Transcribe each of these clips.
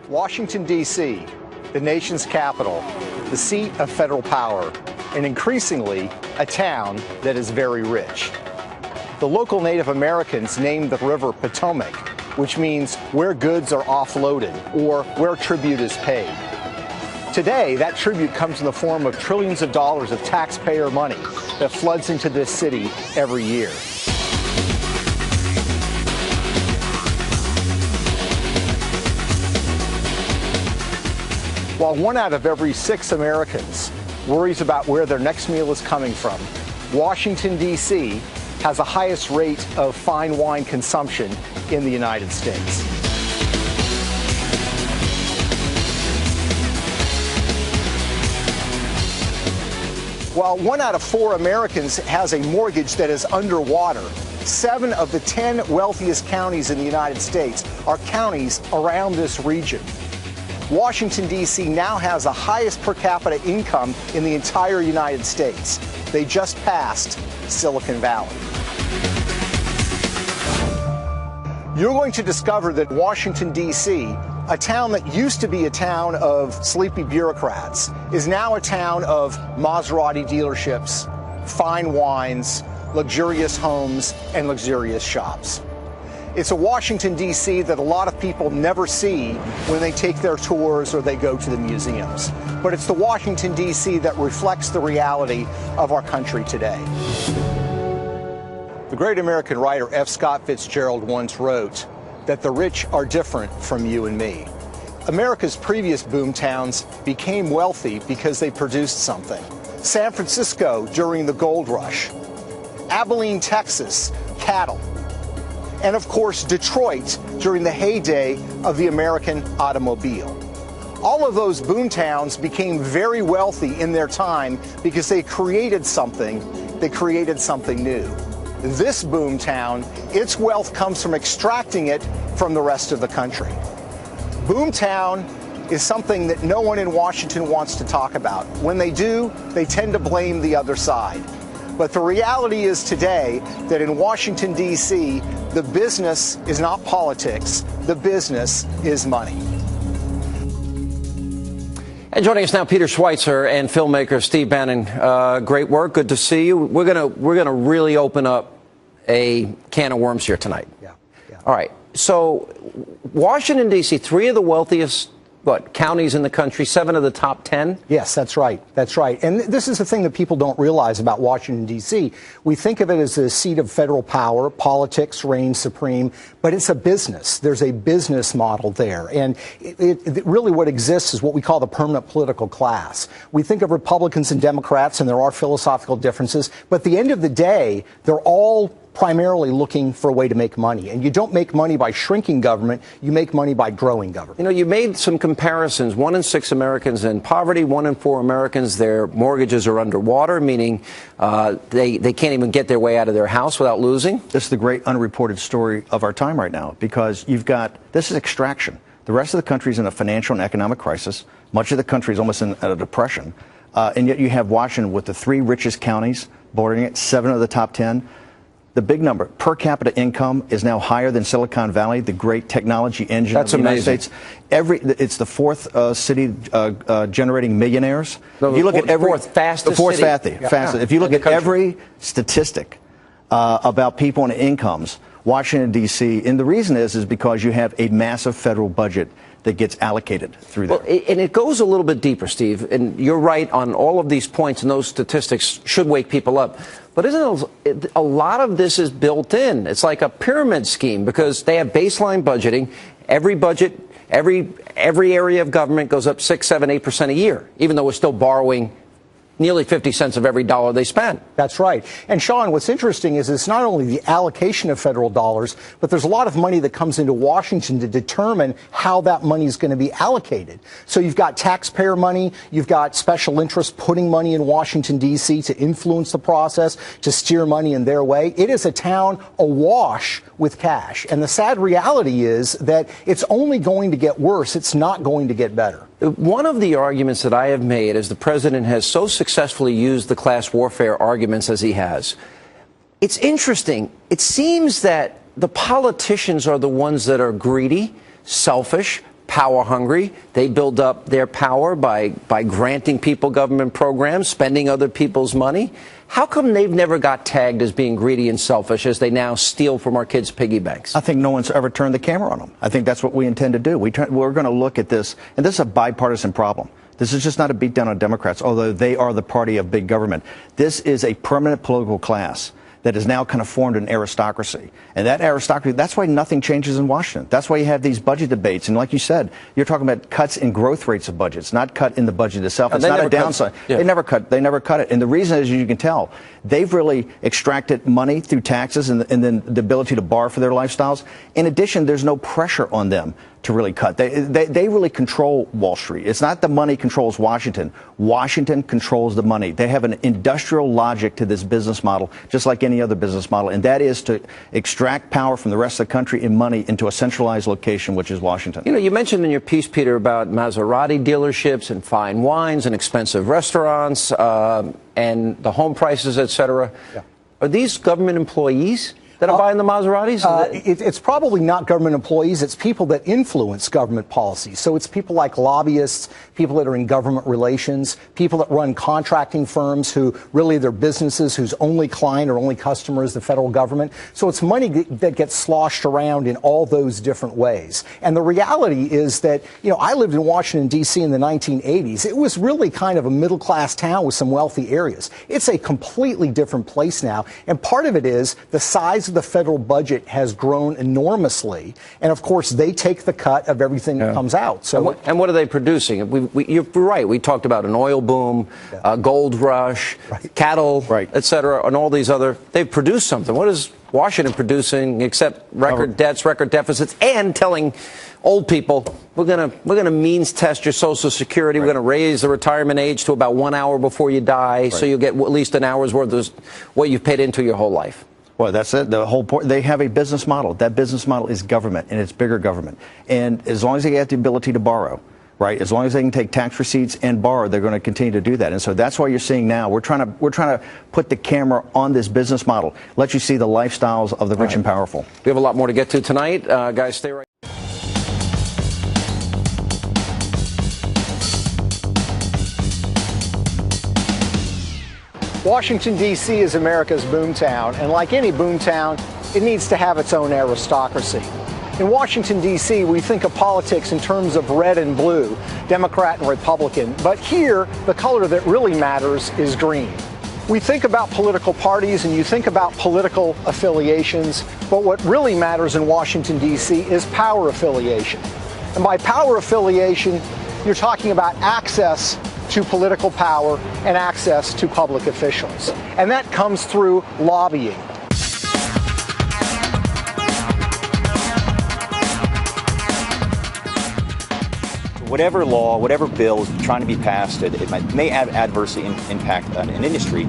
Washington, D.C., the nation's capital, the seat of federal power, and increasingly, a town that is very rich. The local Native Americans named the river Potomac, which means where goods are offloaded or where tribute is paid. Today, that tribute comes in the form of trillions of dollars of taxpayer money that floods into this city every year. While 1 out of every 6 Americans worries about where their next meal is coming from, Washington, D.C. has the highest rate of fine wine consumption in the United States. While 1 out of 4 Americans has a mortgage that is underwater, 7 of the 10 wealthiest counties in the United States are counties around this region. Washington, D.C. now has the highest per capita income in the entire United States. They just passed Silicon Valley. You're going to discover that Washington, D.C., a town that used to be a town of sleepy bureaucrats, is now a town of Maserati dealerships, fine wines, luxurious homes, and luxurious shops. It's a Washington, D.C. that a lot of people never see when they take their tours or they go to the museums. But it's the Washington, D.C. that reflects the reality of our country today. The great American writer F. Scott Fitzgerald once wrote that the rich are different from you and me. America's previous boom towns became wealthy because they produced something. San Francisco during the gold rush, Abilene, Texas, cattle, and of course Detroit during the heyday of the American automobile. All of those boom towns became very wealthy in their time because they created something new. This boom town, its wealth comes from extracting it from the rest of the country. Boomtown is something that no one in Washington wants to talk about. When they do, they tend to blame the other side. But the reality is today that in Washington, D.C., the business is not politics. The business is money. And joining us now, Peter Schweitzer and filmmaker Steve Bannon. Great work. Good to see you. We're gonna really open up a can of worms here tonight. Yeah. All right. So Washington, D.C., 3 of the wealthiest counties in the country, 7 of the top 10? Yes, that's right. That's right. And this is the thing that people don't realize about Washington, D.C. We think of it as the seat of federal power. Politics reigns supreme, but it's a business. There's a business model there. And it really what exists is what we call the permanent political class. We think of Republicans and Democrats, and there are philosophical differences, but at the end of the day, they're all primarily looking for a way to make money. And you don't make money by shrinking government, you make money by growing government. You know, you made some comparisons. 1 in 6 Americans in poverty, 1 in 4 Americans, their mortgages are underwater, meaning they can't even get their way out of their house without losing. This is the great unreported story of our time right now, because this is extraction. The rest of the country is in a financial and economic crisis. Much of the country is almost in a depression. And yet you have Washington with the 3 richest counties bordering it, 7 of the top 10. The big number, per capita income, is now higher than Silicon Valley, the great technology engine of the United States. It's the 4th city generating millionaires. No, if you look at every 4th fastest the 4th city. fastest. If you look at every statistic about people and incomes, Washington, D.C., and the reason is because you have a massive federal budget that gets allocated through there. Well, and it goes a little bit deeper, Steve, and you're right on all of these points, and those statistics should wake people up. But isn't it, a lot of this is built in? It's like a pyramid scheme because they have baseline budgeting. Every budget, every area of government goes up 6, 7, 8% a year, even though we're still borrowing nearly 50 cents of every dollar they spend. That's right. And Sean, what's interesting is it's not only the allocation of federal dollars, but there's a lot of money that comes into Washington to determine how that money is going to be allocated. So you've got taxpayer money, you've got special interests putting money in Washington, D.C. to influence the process, to steer money in their way. It is a town awash with cash. And the sad reality is that it's only going to get worse. It's not going to get better. One of the arguments that I have made as the president has so successfully used the class warfare arguments as he has, it's interesting. It seems that the politicians are the ones that are greedy, selfish, power hungry. They build up their power by granting people government programs, spending other people's money. How come they've never got tagged as being greedy and selfish as they now steal from our kids' piggy banks? I think no one's ever turned the camera on them. I think that's what we intend to do. We're going to look at this, and this is a bipartisan problem. This is just not a beatdown on Democrats, although they are the party of big government. This is a permanent political class that has now kind of formed an aristocracy. And that aristocracy, that's why nothing changes in Washington. That's why you have these budget debates. And like you said, you're talking about cuts in growth rates of budgets, not cut in the budget itself. It's not a downside. Yeah. They never cut it. And the reason is, as you can tell, they've really extracted money through taxes and then the ability to borrow for their lifestyles. In addition, there's no pressure on them to really cut. They really control Wall Street. It's not the money controls Washington. Washington controls the money. They have an industrial logic to this business model, just like any other business model, and that is to extract power from the rest of the country and money into a centralized location, which is Washington. You know, you mentioned in your piece, Peter, about Maserati dealerships and fine wines and expensive restaurants and the home prices, et cetera. Yeah. Are these government employees that are buying the Maseratis? It's probably not government employees. It's people that influence government policies. So it's people like lobbyists, people that are in government relations, people that run contracting firms who really their businesses whose only client or only customer is the federal government. So it's money that gets sloshed around in all those different ways. And the reality is that, you know, I lived in Washington, D.C. in the 1980s. It was really kind of a middle-class town with some wealthy areas. It's a completely different place now. And part of it is the size of the federal budget has grown enormously, and of course they take the cut of everything that comes out. So, and what are they producing? You're right. We talked about an oil boom, gold rush, cattle, et cetera, and all these other. They've produced something. What is Washington producing except record debts, record deficits, and telling old people we're gonna means test your Social Security. We're gonna raise the retirement age to about 1 hour before you die, so you'll get at least an hour's worth of what you've paid into your whole life. Well, that's it. The whole point. They have a business model. That business model is government, and it's bigger government. And as long as they get the ability to borrow, right? As long as they can take tax receipts and borrow, they're going to continue to do that. And so that's why you're seeing now we're trying to put the camera on this business model, let you see the lifestyles of the rich and powerful. We have a lot more to get to tonight, guys. Stay right. Washington, D.C. is America's boomtown, and like any boomtown, it needs to have its own aristocracy. In Washington, D.C., we think of politics in terms of red and blue, Democrat and Republican, but here, the color that really matters is green. We think about political parties and you think about political affiliations, but what really matters in Washington, D.C. is power affiliation. And by power affiliation, you're talking about access to political power and access to public officials. And that comes through lobbying. Whatever law, whatever bill is trying to be passed, it may adversely impact an industry.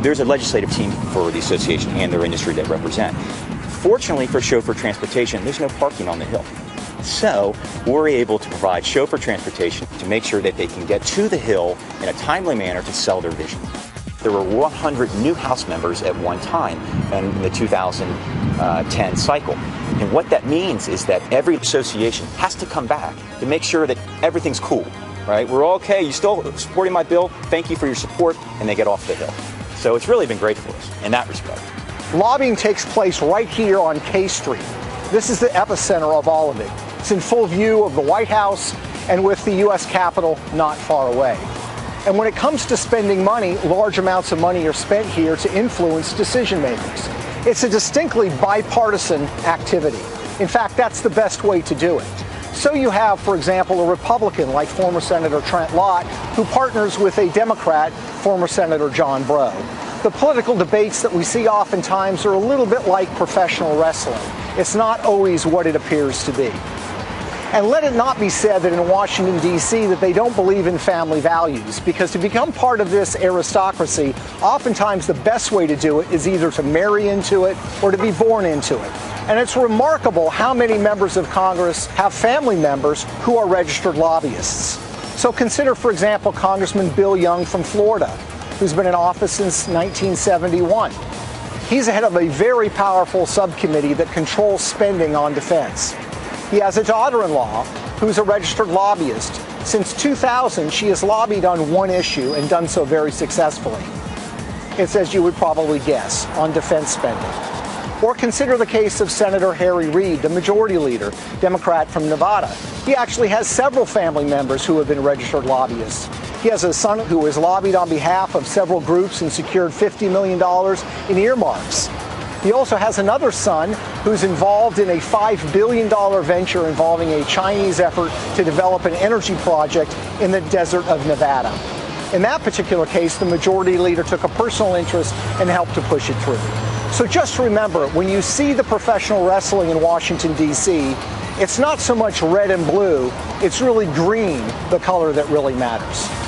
There's a legislative team for the association and their industry that represent. Fortunately for chauffeur transportation, there's no parking on the Hill. So we're able to provide chauffeur transportation to make sure that they can get to the Hill in a timely manner to sell their vision. There were 100 new House members at one time in the 2010 cycle. And what that means is that every association has to come back to make sure that everything's cool, right? We're okay. You still supporting my bill? Thank you for your support. And they get off the Hill. So it's really been great for us in that respect. Lobbying takes place right here on K Street. This is the epicenter of all of it. It's in full view of the White House and with the U.S. Capitol not far away. And when it comes to spending money, large amounts of money are spent here to influence decision makers. It's a distinctly bipartisan activity. In fact, that's the best way to do it. So you have, for example, a Republican like former Senator Trent Lott, who partners with a Democrat, former Senator John Breaux. The political debates that we see oftentimes are a little bit like professional wrestling. It's not always what it appears to be. And let it not be said that in Washington, D.C., that they don't believe in family values, because to become part of this aristocracy, oftentimes the best way to do it is either to marry into it or to be born into it. And it's remarkable how many members of Congress have family members who are registered lobbyists. So consider, for example, Congressman Bill Young from Florida, who's been in office since 1971. He's head of a very powerful subcommittee that controls spending on defense. He has a daughter-in-law who's a registered lobbyist. Since 2000, she has lobbied on one issue and done so very successfully. It's, as you would probably guess, on defense spending. Or consider the case of Senator Harry Reid, the majority leader, Democrat from Nevada. He actually has several family members who have been registered lobbyists. He has a son who has lobbied on behalf of several groups and secured $50 million in earmarks. He also has another son who's involved in a $5 billion venture involving a Chinese effort to develop an energy project in the desert of Nevada. In that particular case, the majority leader took a personal interest and helped to push it through. So just remember, when you see the professional wrestling in Washington, D.C., it's not so much red and blue, it's really green, the color that really matters.